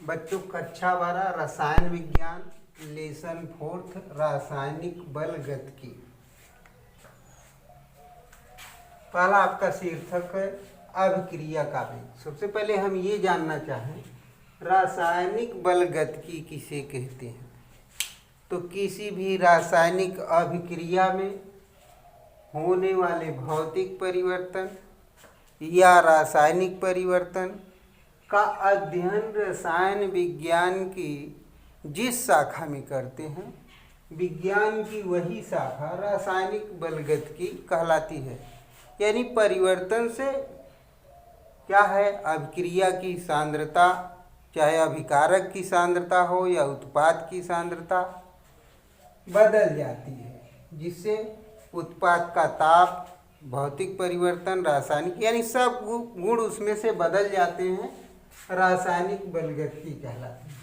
बच्चों कक्षा 12 रसायन विज्ञान लेसन 4 रासायनिक बल गतिकी। पहला आपका शीर्षक है अभिक्रिया का वेग। सबसे पहले हम ये जानना चाहें रासायनिक बल गतिकी किसे कहते हैं। तो किसी भी रासायनिक अभिक्रिया में होने वाले भौतिक परिवर्तन या रासायनिक परिवर्तन का अध्ययन रसायन विज्ञान की जिस शाखा में करते हैं, विज्ञान की वही शाखा रासायनिक बलगतिकी कहलाती है। यानी परिवर्तन से क्या है, अभिक्रिया की सांद्रता, चाहे अभिकारक की सांद्रता हो या उत्पाद की सांद्रता, बदल जाती है, जिससे उत्पाद का ताप, भौतिक परिवर्तन, रासायनिक यानी सब गुण उसमें से बदल जाते हैं, रासायनिक बलगतिकी कहलाती है।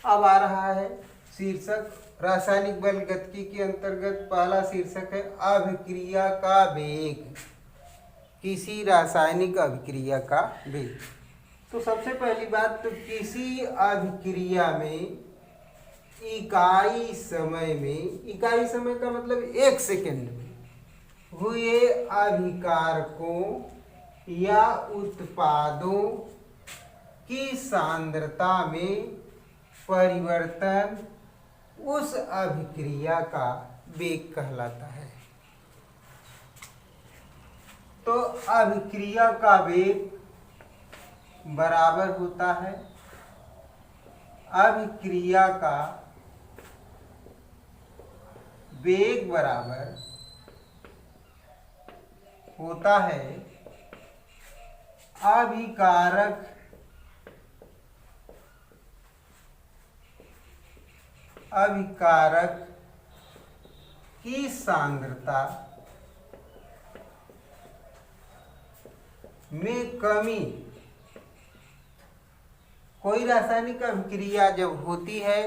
अब आ रहा है शीर्षक रासायनिक बलगतिकी के अंतर्गत पहला शीर्षक है अभिक्रिया का वेग। किसी रासायनिक अभिक्रिया का वेग। तो सबसे पहली बात, तो किसी अभिक्रिया में इकाई समय का मतलब 1 सेकेंड में हुए अभिकारकों या उत्पादों की सांद्रता में परिवर्तन उस अभिक्रिया का वेग कहलाता है। तो अभिक्रिया का वेग बराबर होता है अभिक्रिया का वेग बराबर होता है अभिकारक की सांद्रता में कमी। कोई रासायनिक अभिक्रिया जब होती है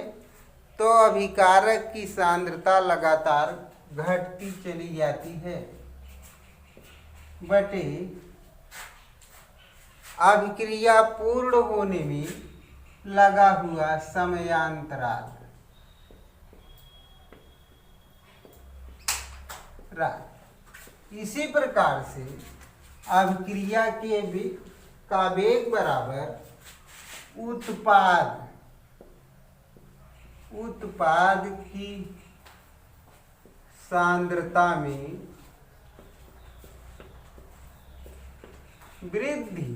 तो अभिकारक की सांद्रता लगातार घटती चली जाती है बटे अभिक्रिया पूर्ण होने में लगा हुआ समयांतराल। इसी प्रकार से अभिक्रिया के का वेग बराबर उत्पाद की सांद्रता में वृद्धि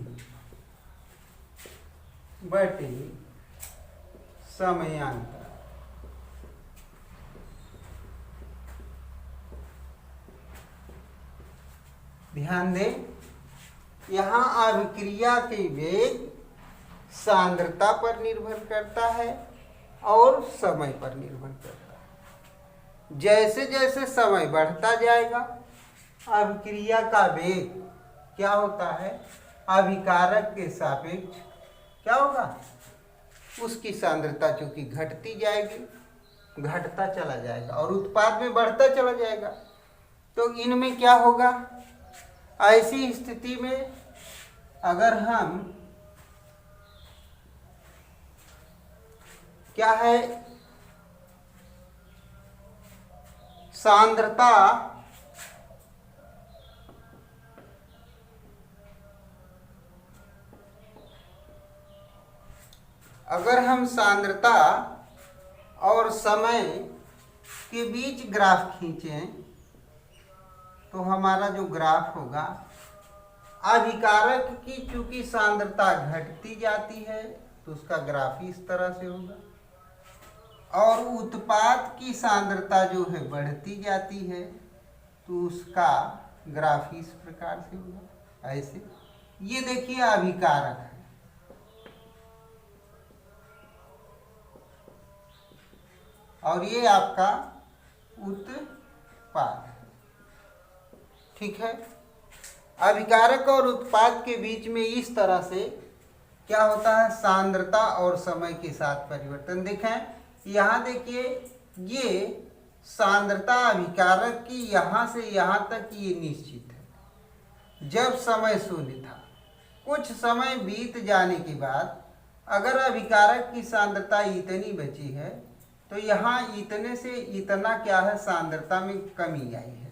बटे समयांतराल। ध्यान दें, यहाँ अभिक्रिया के वेग सांद्रता पर निर्भर करता है और समय पर निर्भर करता है। जैसे जैसे समय बढ़ता जाएगा अभिक्रिया का वेग क्या होता है, अभिकारक के सापेक्ष क्या होगा, उसकी सांद्रता चूंकि घटती जाएगी, घटता चला जाएगा और उत्पाद में बढ़ता चला जाएगा। तो इनमें क्या होगा, ऐसी स्थिति में अगर हम क्या है सांद्रता और समय के बीच ग्राफ खींचें तो हमारा जो ग्राफ होगा, अभिकारक की चूंकि सांद्रता घटती जाती है तो उसका ग्राफ इस तरह से होगा, और उत्पाद की सांद्रता जो है बढ़ती जाती है तो उसका ग्राफ इस प्रकार से होगा, ऐसे। ये देखिए अभिकारक है और ये आपका उत्पाद है, ठीक है। अभिकारक और उत्पाद के बीच में इस तरह से क्या होता है, सांद्रता और समय के साथ परिवर्तन। देखें यहाँ, देखिए ये सांद्रता अभिकारक की यहाँ से यहाँ तक ये निश्चित है जब समय शून्य था। कुछ समय बीत जाने के बाद अगर अभिकारक की सांद्रता इतनी बची है तो यहाँ इतने से इतना क्या है, सांद्रता में कमी आई है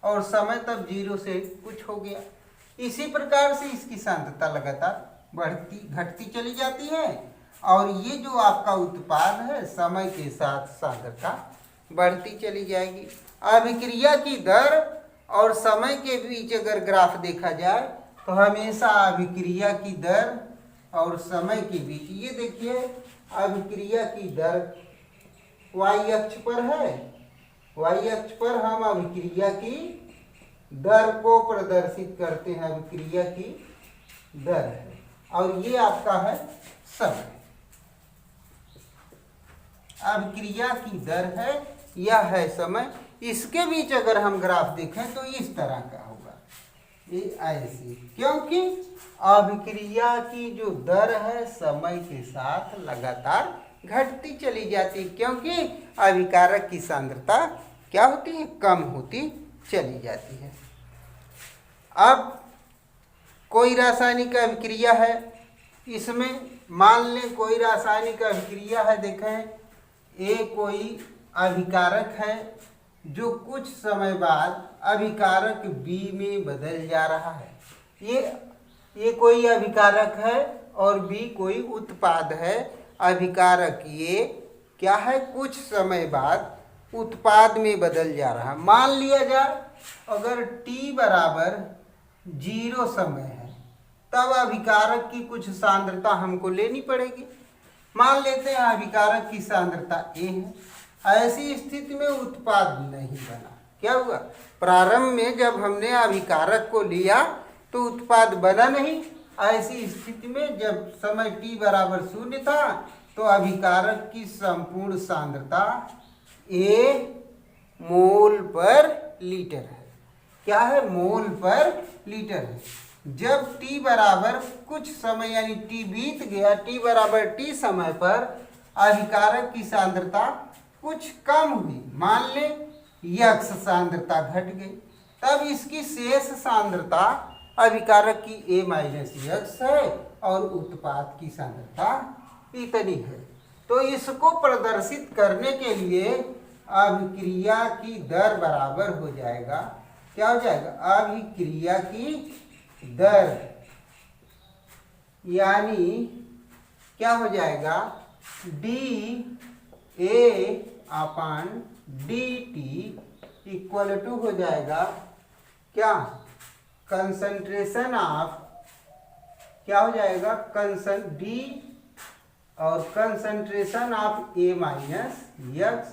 और समय तब 0 से कुछ हो गया। इसी प्रकार से इसकी सांद्रता लगातार बढ़ती घटती चली जाती है और ये जो आपका उत्पाद है समय के साथ सांद्रता बढ़ती चली जाएगी। अभिक्रिया की दर और समय के बीच अगर ग्राफ देखा जाए तो हमेशा अभिक्रिया की दर और समय के बीच, ये देखिए अभिक्रिया की दर y अक्ष पर है, y अक्ष पर हम अभिक्रिया की दर को प्रदर्शित करते हैं, अभिक्रिया की दर है और ये आपका है समय। अभिक्रिया की दर है, यह है समय। इसके बीच अगर हम ग्राफ देखें तो इस तरह का होगा, ये ऐसे, क्योंकि अभिक्रिया की जो दर है समय के साथ लगातार घटती चली जाती है, क्योंकि अभिकारक की सांद्रता क्या होती है, कम होती चली जाती है। अब कोई रासायनिक अभिक्रिया है, इसमें मान लें कोई रासायनिक अभिक्रिया है, देखें ए कोई अभिकारक है जो कुछ समय बाद अभिकारक बी में बदल जा रहा है। ये कोई अभिकारक है और बी कोई उत्पाद है। अभिकारक ये क्या है, कुछ समय बाद उत्पाद में बदल जा रहा है। मान लिया जाए अगर t बराबर 0 समय है तब अभिकारक की कुछ सांद्रता हमको लेनी पड़ेगी। मान लेते हैं अभिकारक की सांद्रता A है। ऐसी स्थिति में उत्पाद नहीं बना। क्या हुआ, प्रारंभ में जब हमने अभिकारक को लिया तो उत्पाद बना नहीं। ऐसी स्थिति में जब समय t बराबर 0 था तो अभिकारक की संपूर्ण सांद्रता A मोल पर लीटर है। क्या है, मोल पर लीटर है। जब t बराबर कुछ समय यानी t बीत गया, t बराबर t समय पर अभिकारक की सांद्रता कुछ कम हुई, मान ले यक्स सांद्रता घट गई, तब इसकी शेष सांद्रता अभिकारक की A माइनस यक्स है और उत्पाद की सांद्रता इतनी है। तो इसको प्रदर्शित करने के लिए अभिक्रिया की दर बराबर हो जाएगा, क्या हो जाएगा, अभिक्रिया की दर यानी क्या हो जाएगा, dA upon dt equal to हो जाएगा क्या, कंसंट्रेशन ऑफ, क्या हो जाएगा, d और concentration of A minus x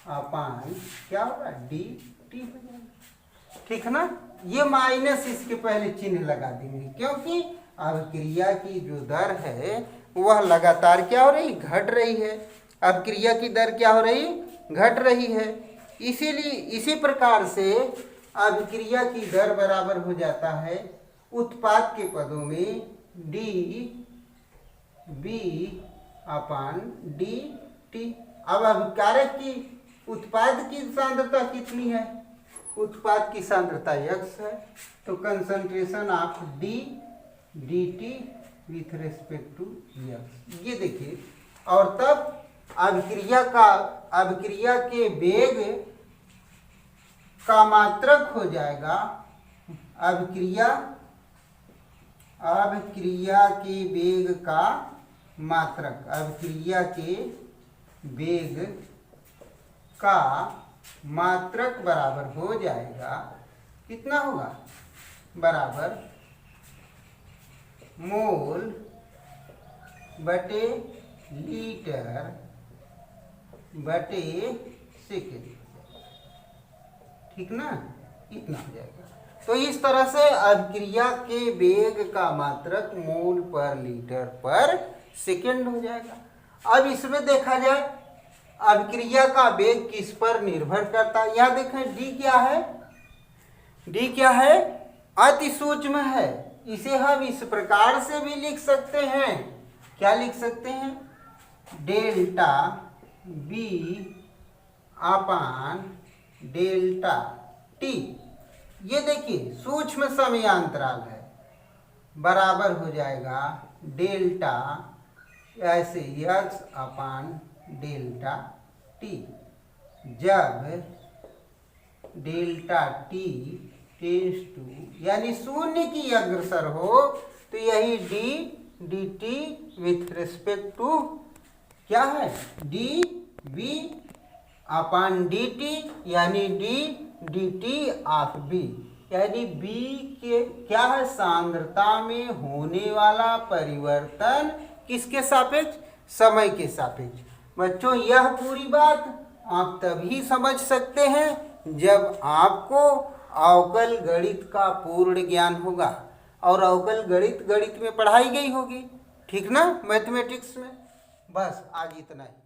upon क्या होगा, dt हो जाएगा। ठीक है ना, ये माइनस इसके पहले चिन्ह लगा देंगे क्योंकि अभिक्रिया की जो दर है वह लगातार क्या हो रही, घट रही है। अभिक्रिया की दर क्या हो रही, घट रही है। इसीलिए इसी प्रकार से अभिक्रिया की दर बराबर हो जाता है उत्पाद के पदों में डी बी अपान डी टी। अब अभिकारक की उत्पाद की सांद्रता कितनी है, उत्पाद की सांद्रता x है, तो concentration of D D T with respect to x, ये देखिए। और तब अभिक्रिया के वेग का मात्रक हो जाएगा, अभिक्रिया के वेग का मात्रक, अभिक्रिया के वेग का मात्रक बराबर हो जाएगा, कितना होगा, बराबर मोल बटे लीटर बटे सेकेंड। ठीक ना, इतना हो जाएगा। तो इस तरह से अभिक्रिया के वेग का मात्रक मोल पर लीटर पर सेकेंड हो जाएगा। अब इसमें देखा जाए अभिक्रिया का वेग किस पर निर्भर करता है। यहाँ देखें डी क्या है, डी क्या है, अति सूक्ष्म है। इसे हम इस प्रकार से भी लिख सकते हैं, क्या लिख सकते हैं, delta B upon delta T. ये देखिए सूक्ष्म समयांतराल है, बराबर हो जाएगा डेल्टा ऐसे यक्स अपान डेल्टा टी। जब डेल्टा टी टेंस टू यानी शून्य की अग्रसर हो तो यही d D T with respect to क्या है d v upon d t यानी d D t of b, यानी बी के क्या है सांद्रता में होने वाला परिवर्तन किसके सापेक्ष, समय के सापेक्ष। बच्चों यह पूरी बात आप तभी समझ सकते हैं जब आपको अवकल गणित का पूर्ण ज्ञान होगा, और अवकल गणित में पढ़ाई गई होगी, ठीक ना, मैथमेटिक्स में। बस आज इतना ही।